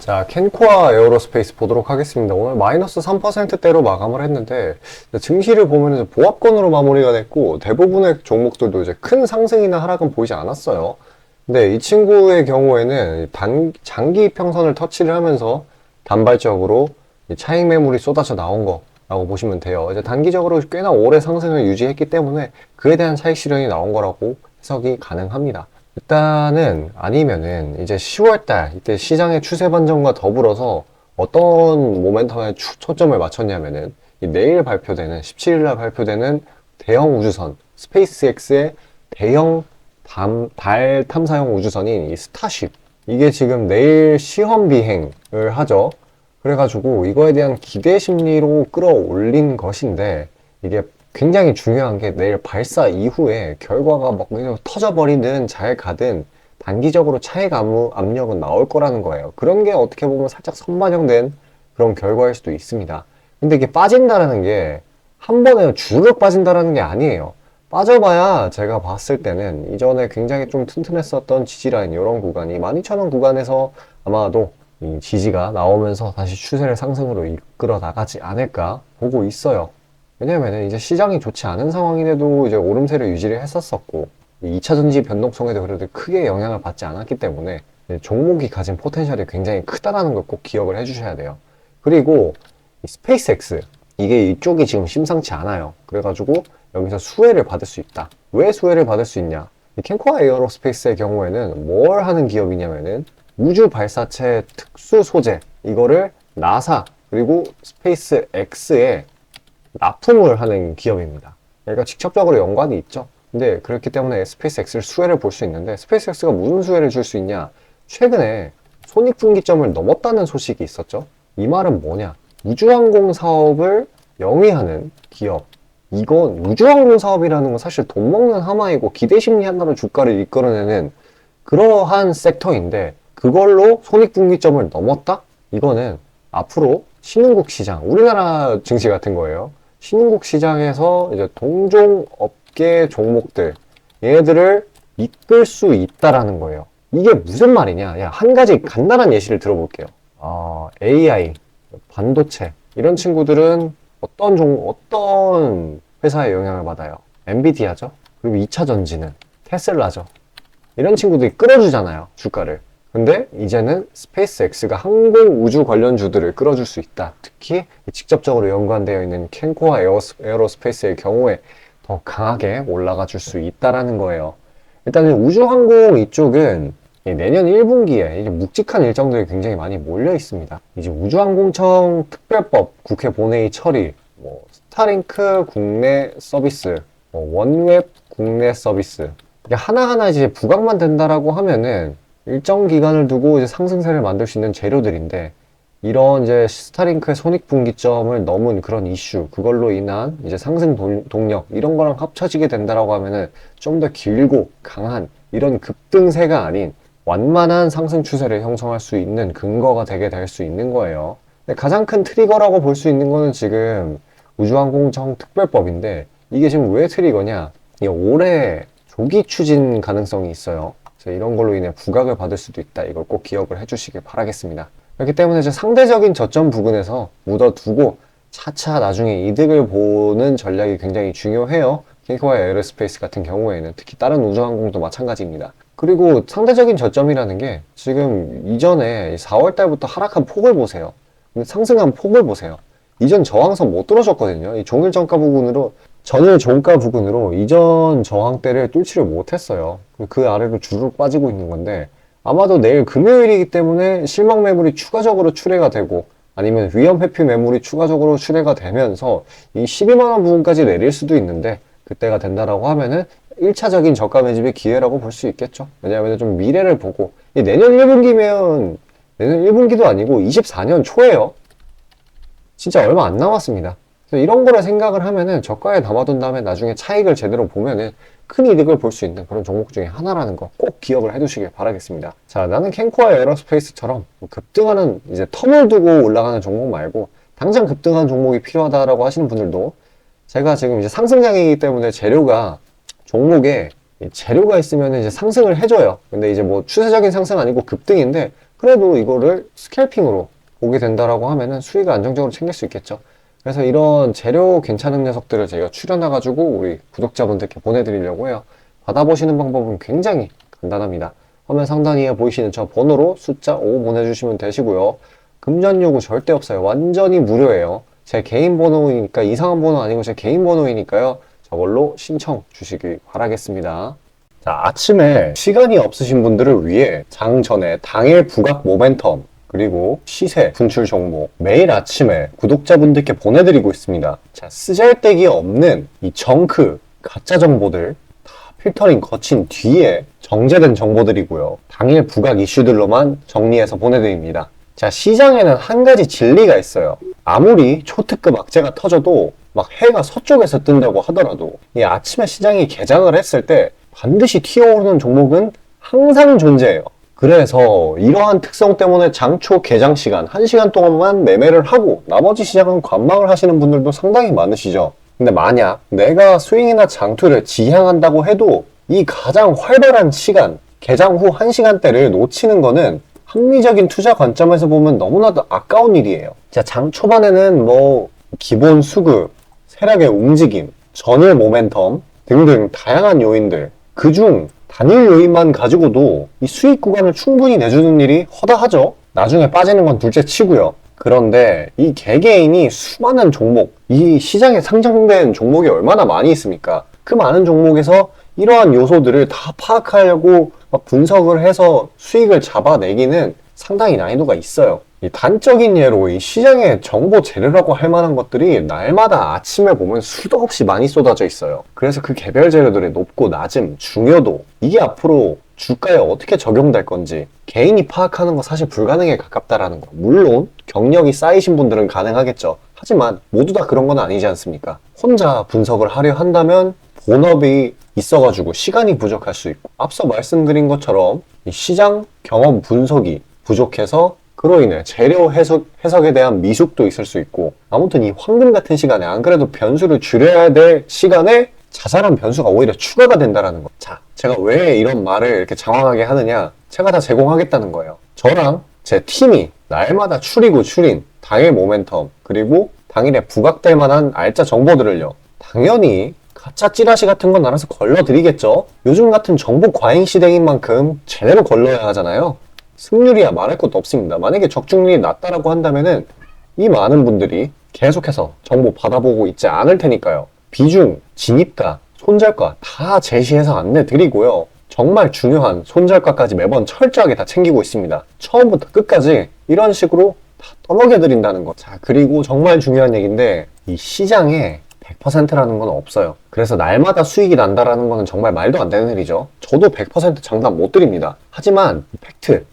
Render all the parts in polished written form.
자, 캔코아 에어로스페이스 보도록 하겠습니다. 오늘 마이너스 3%대로 마감을 했는데, 증시를 보면 이제 보합권으로 마무리가 됐고, 대부분의 종목들도 이제 큰 상승이나 하락은 보이지 않았어요. 근데 이 친구의 경우에는 장기 평선을 터치를 하면서 단발적으로 차익 매물이 쏟아져 나온 거라고 보시면 돼요. 이제 단기적으로 꽤나 오래 상승을 유지했기 때문에 그에 대한 차익 실현이 나온 거라고 해석이 가능합니다. 일단은 아니면은 이제 10월달 이때 시장의 추세 반전과 더불어서 어떤 모멘텀에 초점을 맞췄냐면은 내일 발표되는 17일날 발표되는 대형 우주선 스페이스X의 대형 달 탐사용 우주선인 이 스타쉽, 이게 지금 내일 시험 비행을 하죠. 그래가지고 이거에 대한 기대 심리로 끌어올린 것인데, 이게 굉장히 중요한 게 내일 발사 이후에 결과가 막 터져버리든 잘 가든 단기적으로 차익 압력은 나올 거라는 거예요. 그런 게 어떻게 보면 살짝 선반영된 그런 결과일 수도 있습니다. 근데 이게 빠진다라는 게 한 번에 주르륵 빠진다라는 게 아니에요. 빠져봐야 제가 봤을 때는 이전에 굉장히 좀 튼튼했었던 지지라인 이런 구간이 12,000원 구간에서 아마도 이 지지가 나오면서 다시 추세를 상승으로 이끌어 나가지 않을까 보고 있어요. 왜냐면은 이제 시장이 좋지 않은 상황인데도 이제 오름세를 유지를 했었었고, 2차 전지 변동성에도 그래도 크게 영향을 받지 않았기 때문에 종목이 가진 포텐셜이 굉장히 크다라는 걸 꼭 기억을 해주셔야 돼요. 그리고 이 스페이스X, 이게 이쪽이 지금 심상치 않아요. 그래가지고 여기서 수혜를 받을 수 있다. 왜 수혜를 받을 수 있냐? 이 캔코아 에어로스페이스의 경우에는 뭘 하는 기업이냐면은 우주 발사체 특수 소재, 이거를 나사 그리고 스페이스 X에 납품을 하는 기업입니다. 그러니까 직접적으로 연관이 있죠. 근데 그렇기 때문에 스페이스X를 수혜를 볼 수 있는데, 스페이스X가 무슨 수혜를 줄 수 있냐? 최근에 손익분기점을 넘었다는 소식이 있었죠. 이 말은 뭐냐? 우주항공 사업을 영위하는 기업. 이건 우주항공 사업이라는 건 사실 돈 먹는 하마이고 기대심리 하나로 주가를 이끌어내는 그러한 섹터인데, 그걸로 손익분기점을 넘었다? 이거는 앞으로 신흥국 시장, 우리나라 증시 같은 거예요. 신흥국 시장에서 이제 동종 업계 종목들, 얘네들을 이끌 수 있다라는 거예요. 이게 무슨 말이냐? 야, 한 가지 간단한 예시를 들어볼게요. AI, 반도체, 이런 친구들은 어떤 회사의 영향을 받아요? 엔비디아죠? 그리고 2차 전지는 테슬라죠. 이런 친구들이 끌어주잖아요, 주가를. 근데 이제는 스페이스X가 항공 우주 관련주들을 끌어줄 수 있다. 특히 직접적으로 연관되어 있는 캔코아 에어로스페이스의 경우에 더 강하게 올라가 줄 수 있다라는 거예요. 일단은 우주항공 이쪽은 내년 1분기에 이제 묵직한 일정들이 굉장히 많이 몰려 있습니다. 이제 우주항공청 특별법 국회 본회의 처리, 스타링크 국내 서비스, 원웹 국내 서비스, 이게 하나하나 이제 부각만 된다라고 하면은 일정 기간을 두고 이제 상승세를 만들 수 있는 재료들인데, 이런 이제 스타링크의 손익분기점을 넘은 그런 이슈, 그걸로 인한 이제 상승 동력, 이런 거랑 합쳐지게 된다라고 하면은 좀 더 길고 강한 이런 급등세가 아닌 완만한 상승 추세를 형성할 수 있는 근거가 되게 될 수 있는 거예요. 근데 가장 큰 트리거라고 볼 수 있는 거는 지금 우주항공청 특별법인데, 이게 지금 왜 트리거냐? 이게 올해 조기 추진 가능성이 있어요. 그래서 이런 걸로 인해 부각을 받을 수도 있다. 이걸 꼭 기억을 해주시길 바라겠습니다. 그렇기 때문에 이제 상대적인 저점 부근에서 묻어두고 차차 나중에 이득을 보는 전략이 굉장히 중요해요. 캔코아 에어로스페이스 같은 경우에는 특히 다른 우주항공도 마찬가지입니다. 그리고 상대적인 저점이라는 게 지금 이전에 4월 달부터 하락한 폭을 보세요. 근데 상승한 폭을 보세요. 이전 저항선 못 뚫어줬거든요. 이 종일 정가 부근으로, 전일 종가 부근으로 이전 저항대를 뚫지를 못했어요. 그 아래로 주르륵 빠지고 있는 건데, 아마도 내일 금요일이기 때문에 실망 매물이 추가적으로 출회가 되고, 아니면 위험 회피 매물이 추가적으로 출회가 되면서 이 12만원 부분까지 내릴 수도 있는데, 그때가 된다라고 하면은 1차적인 저가 매집의 기회라고 볼 수 있겠죠. 왜냐하면 좀 미래를 보고, 내년 1분기면 내년 1분기도 아니고 24년 초예요. 진짜 얼마 안 남았습니다. 그래서 이런 거를 생각을 하면은 저가에 담아둔 다음에 나중에 차익을 제대로 보면은 큰 이득을 볼 수 있는 그런 종목 중에 하나라는 거 꼭 기억을 해두시길 바라겠습니다. 자, 나는 캔코아 에어로스페이스처럼 급등하는, 이제 텀을 두고 올라가는 종목 말고 당장 급등하는 종목이 필요하다라고 하시는 분들도, 제가 지금 이제 상승장이기 때문에 종목에 재료가 있으면 이제 상승을 해줘요. 근데 이제 뭐 추세적인 상승 아니고 급등인데, 그래도 이거를 스캘핑으로 보게 된다라고 하면은 수익을 안정적으로 챙길 수 있겠죠. 그래서 이런 재료 괜찮은 녀석들을 제가 추려놔가지고 우리 구독자분들께 보내드리려고 해요. 받아보시는 방법은 굉장히 간단합니다. 화면 상단에 보이시는 저 번호로 숫자 5 보내주시면 되시고요. 금전 요구 절대 없어요. 완전히 무료예요. 제 개인 번호이니까, 이상한 번호 아니고 제 개인 번호이니까요. 저걸로 신청 주시기 바라겠습니다. 자, 아침에 시간이 없으신 분들을 위해 장 전에 당일 부각 모멘텀 그리고 시세 분출 종목 매일 아침에 구독자분들께 보내드리고 있습니다. 자, 쓰잘데기 없는 이 정크 가짜 정보들 다 필터링 거친 뒤에 정제된 정보들이고요. 당일 부각 이슈들로만 정리해서 보내드립니다. 자, 시장에는 한 가지 진리가 있어요. 아무리 초특급 악재가 터져도 막 해가 서쪽에서 뜬다고 하더라도 이 아침에 시장이 개장을 했을 때 반드시 튀어오르는 종목은 항상 존재해요. 그래서 이러한 특성 때문에 장초 개장 시간 1시간 동안만 매매를 하고 나머지 시장은 관망을 하시는 분들도 상당히 많으시죠. 근데 만약 내가 스윙이나 장투를 지향한다고 해도 이 가장 활발한 시간, 개장 후 1시간대를 놓치는 거는 합리적인 투자 관점에서 보면 너무나도 아까운 일이에요. 자, 장 초반에는 뭐 기본 수급, 세력의 움직임, 전일 모멘텀 등등 다양한 요인들, 그중 단일 요인만 가지고도 이 수익 구간을 충분히 내주는 일이 허다하죠. 나중에 빠지는 건 둘째 치고요. 그런데 이 개개인이 수많은 종목, 이 시장에 상장된 종목이 얼마나 많이 있습니까? 그 많은 종목에서 이러한 요소들을 다 파악하려고 막 분석을 해서 수익을 잡아내기는 상당히 난이도가 있어요. 이 단적인 예로 이 시장의 정보 재료라고 할 만한 것들이 날마다 아침에 보면 수도 없이 많이 쏟아져 있어요. 그래서 그 개별 재료들의 높고 낮음, 중요도, 이게 앞으로 주가에 어떻게 적용될 건지 개인이 파악하는 거 사실 불가능에 가깝다라는 거. 물론 경력이 쌓이신 분들은 가능하겠죠. 하지만 모두 다 그런 건 아니지 않습니까? 혼자 분석을 하려 한다면 본업이 있어가지고 시간이 부족할 수 있고, 앞서 말씀드린 것처럼 이 시장 경험 분석이 부족해서 그로 인해 재료 해석에 대한 미숙도 있을 수 있고, 아무튼 이 황금 같은 시간에 안 그래도 변수를 줄여야 될 시간에 자잘한 변수가 오히려 추가가 된다는 거. 자, 제가 왜 이런 말을 이렇게 장황하게 하느냐? 제가 다 제공하겠다는 거예요. 저랑 제 팀이 날마다 추린 당일 모멘텀 그리고 당일에 부각될 만한 알짜 정보들을요, 당연히 가짜 찌라시 같은 건 알아서 걸러드리겠죠. 요즘 같은 정보 과잉 시대인 만큼 제대로 걸러야 하잖아요. 승률이야 말할 것도 없습니다. 만약에 적중률이 낮다라고 한다면은 이 많은 분들이 계속해서 정보 받아보고 있지 않을 테니까요. 비중, 진입가, 손절가 다 제시해서 안내드리고요. 정말 중요한 손절가까지 매번 철저하게 다 챙기고 있습니다. 처음부터 끝까지 이런 식으로 다 떠먹여드린다는 거. 자, 그리고 정말 중요한 얘기인데 이 시장에 100%라는 건 없어요. 그래서 날마다 수익이 난다라는 거는 정말 말도 안 되는 일이죠. 저도 100% 장담 못 드립니다. 하지만 팩트를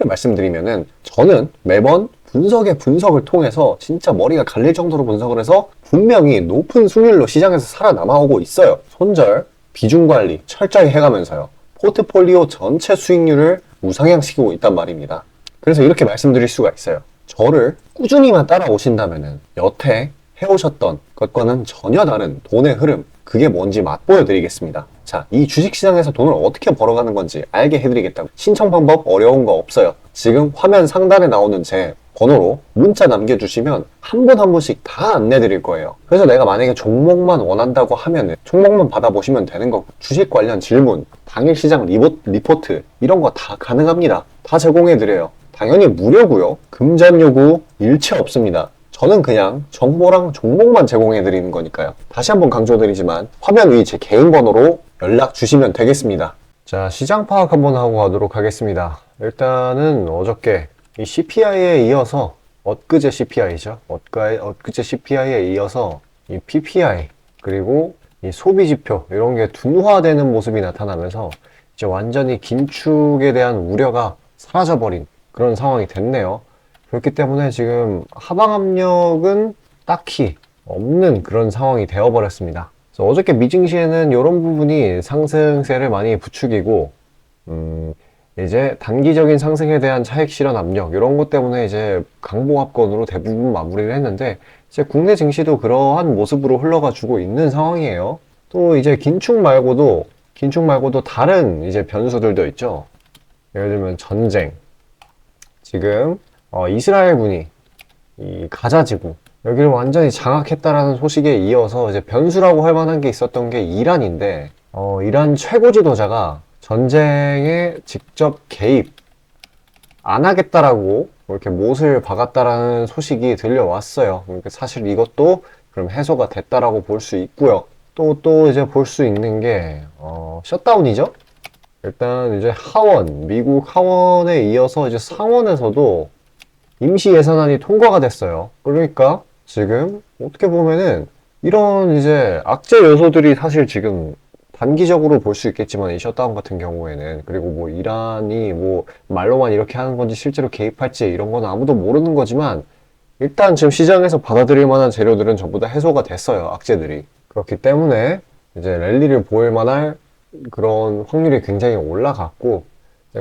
말씀드리면은 저는 매번 분석을 통해서 진짜 머리가 갈릴 정도로 분석을 해서 분명히 높은 수익률로 시장에서 살아남아오고 있어요. 손절, 비중 관리 철저히 해가면서요. 포트폴리오 전체 수익률을 우상향시키고 있단 말입니다. 그래서 이렇게 말씀드릴 수가 있어요. 저를 꾸준히만 따라오신다면은 여태 해오셨던 것과는 전혀 다른 돈의 흐름, 그게 뭔지 맛보여 드리겠습니다. 자, 이 주식시장에서 돈을 어떻게 벌어가는 건지 알게 해드리겠다고. 신청 방법 어려운 거 없어요. 지금 화면 상단에 나오는 제 번호로 문자 남겨주시면 한 분 한 분씩 다 안내 드릴 거예요. 그래서 내가 만약에 종목만 원한다고 하면은 종목만 받아보시면 되는 거고, 주식 관련 질문, 당일 시장 리포트 이런 거 다 가능합니다. 다 제공해 드려요. 당연히 무료고요. 금전 요구 일체 없습니다. 저는 그냥 정보랑 종목만 제공해 드리는 거니까요. 다시 한번 강조드리지만 화면 위 제 개인 번호로 연락 주시면 되겠습니다. 자, 시장 파악 한번 하고 가도록 하겠습니다. 일단은 어저께 이 CPI에 이어서 엊그제 CPI죠. 엊그제 CPI에 이어서 이 PPI 그리고 이 소비지표 이런 게 둔화되는 모습이 나타나면서 이제 완전히 긴축에 대한 우려가 사라져버린 그런 상황이 됐네요. 그렇기 때문에 지금 하방 압력은 딱히 없는 그런 상황이 되어버렸습니다. 그래서 어저께 미증시에는 이런 부분이 상승세를 많이 부추기고, 이제 단기적인 상승에 대한 차익 실현 압력 이런 것 때문에 이제 강보합권으로 대부분 마무리를 했는데, 이제 국내 증시도 그러한 모습으로 흘러가지고 있는 상황이에요. 또 이제 긴축 말고도 다른 이제 변수들도 있죠. 예를 들면 전쟁, 지금 이스라엘군이 이 가자 지구 여기를 완전히 장악했다라는 소식에 이어서 이제 변수라고 할 만한 게 있었던 게 이란인데, 이란 최고 지도자가 전쟁에 직접 개입 안 하겠다라고 이렇게 못을 박았다라는 소식이 들려왔어요. 그러니까 사실 이것도 그럼 해소가 됐다라고 볼 수 있고요. 또 이제 볼 수 있는 게 셧다운이죠. 일단 이제 미국 하원에 이어서 이제 상원에서도 임시 예산안이 통과가 됐어요. 그러니까 지금 어떻게 보면은 이런 이제 악재 요소들이 사실 지금 단기적으로 볼 수 있겠지만 이 셧다운 같은 경우에는, 그리고 뭐 이란이 뭐 말로만 이렇게 하는 건지 실제로 개입할지 이런 건 아무도 모르는 거지만, 일단 지금 시장에서 받아들일 만한 재료들은 전부 다 해소가 됐어요. 악재들이. 그렇기 때문에 이제 랠리를 보일 만할 그런 확률이 굉장히 올라갔고,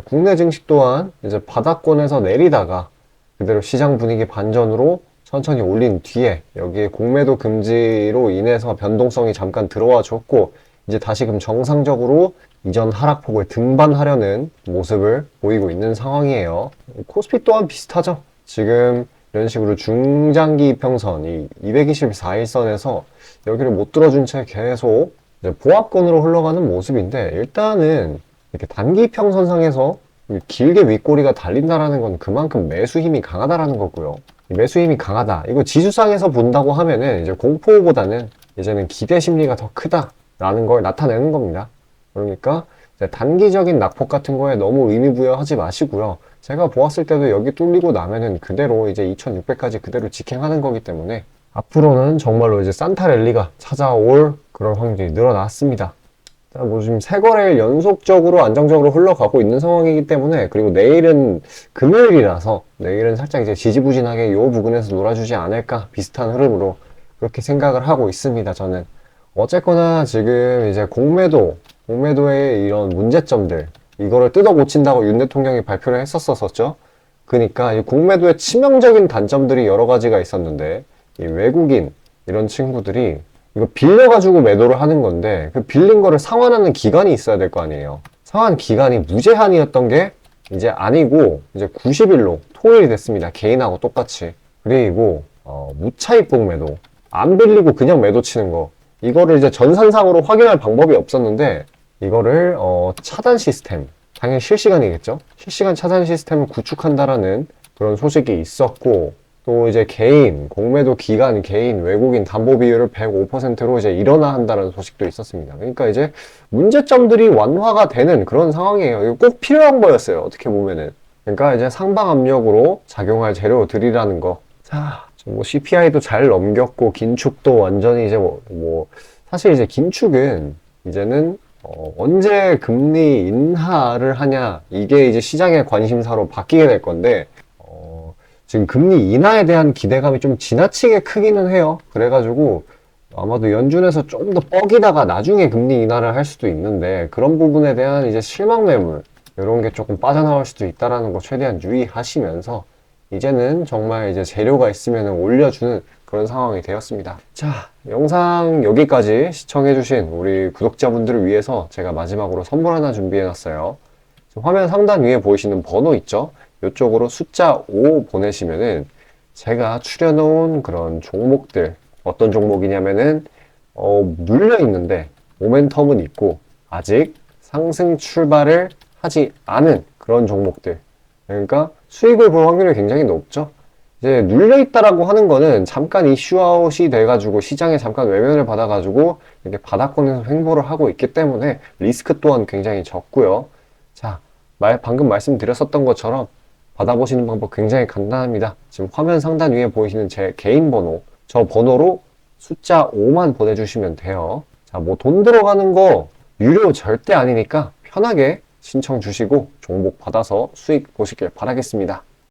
국내 증시 또한 이제 바닥권에서 내리다가 그대로 시장 분위기 반전으로 천천히 올린 뒤에 여기에 공매도 금지로 인해서 변동성이 잠깐 들어와 줬고, 이제 다시금 정상적으로 이전 하락폭을 등반하려는 모습을 보이고 있는 상황이에요. 코스피 또한 비슷하죠. 지금 이런 식으로 중장기 이평선, 이 224일선에서 여기를 못 들어준 채 계속 이제 보합권으로 흘러가는 모습인데, 일단은 이렇게 단기 이평선상에서 길게 윗꼬리가 달린다라는 건 그만큼 매수 힘이 강하다라는 거고요. 매수 힘이 강하다. 이거 지수상에서 본다고 하면은 이제 공포보다는 이제는 기대 심리가 더 크다라는 걸 나타내는 겁니다. 그러니까 이제 단기적인 낙폭 같은 거에 너무 의미 부여하지 마시고요. 제가 보았을 때도 여기 뚫리고 나면은 그대로 이제 2600까지 그대로 직행하는 거기 때문에 앞으로는 정말로 이제 산타 랠리가 찾아올 그런 확률이 늘어났습니다. 자, 뭐 지금 세 거래일 연속적으로 안정적으로 흘러가고 있는 상황이기 때문에, 그리고 내일은 금요일이라서 내일은 살짝 이제 지지부진하게 요 부근에서 놀아주지 않을까, 비슷한 흐름으로 그렇게 생각을 하고 있습니다. 저는 어쨌거나 지금 이제 공매도의 이런 문제점들, 이거를 뜯어 고친다고 윤 대통령이 발표를 했었었죠. 그러니까 이 공매도의 치명적인 단점들이 여러 가지가 있었는데, 이 외국인 이런 친구들이 이거 빌려가지고 매도를 하는 건데, 그 빌린 거를 상환하는 기간이 있어야 될 거 아니에요. 상환 기간이 무제한이었던 게 이제 아니고 이제 90일로 통일이 됐습니다. 개인하고 똑같이. 그리고 무차입 공매도, 안 빌리고 그냥 매도 치는 거, 이거를 이제 전산상으로 확인할 방법이 없었는데, 이거를 차단 시스템, 당연히 실시간이겠죠. 실시간 차단 시스템을 구축한다라는 그런 소식이 있었고, 또 이제 공매도 기간 개인 외국인 담보 비율을 105%로 이제 일원화한다는 소식도 있었습니다. 그러니까 이제 문제점들이 완화가 되는 그런 상황이에요. 이거 꼭 필요한 거였어요. 어떻게 보면은. 그러니까 이제 상방 압력으로 작용할 재료들이라는 거. 자, 뭐 CPI도 잘 넘겼고, 긴축도 완전히 이제 사실 이제 긴축은 이제는 언제 금리 인하를 하냐, 이게 이제 시장의 관심사로 바뀌게 될 건데, 지금 금리 인하에 대한 기대감이 좀 지나치게 크기는 해요. 그래가지고 아마도 연준에서 좀 더 뻐기다가 나중에 금리 인하를 할 수도 있는데, 그런 부분에 대한 이제 실망 매물, 이런 게 조금 빠져나올 수도 있다라는 거 최대한 유의하시면서, 이제는 정말 이제 재료가 있으면 올려주는 그런 상황이 되었습니다. 자, 영상 여기까지 시청해주신 우리 구독자분들을 위해서 제가 마지막으로 선물 하나 준비해놨어요. 화면 상단 위에 보이시는 번호 있죠? 이쪽으로 숫자 5 보내시면은 제가 추려놓은 그런 종목들, 어떤 종목이냐면은 눌려 있는데 모멘텀은 있고 아직 상승 출발을 하지 않은 그런 종목들, 그러니까 수익을 볼 확률이 굉장히 높죠. 이제 눌려 있다라고 하는 거는 잠깐 이슈아웃이 돼가지고 시장에 잠깐 외면을 받아가지고 이렇게 바닥권에서 횡보를 하고 있기 때문에 리스크 또한 굉장히 적고요. 자, 방금 말씀드렸었던 것처럼 받아보시는 방법 굉장히 간단합니다. 지금 화면 상단 위에 보이시는 제 개인 번호, 저 번호로 숫자 5만 보내주시면 돼요. 자, 뭐 돈 들어가는 거 유료 절대 아니니까 편하게 신청 주시고 종목 받아서 수익 보시길 바라겠습니다.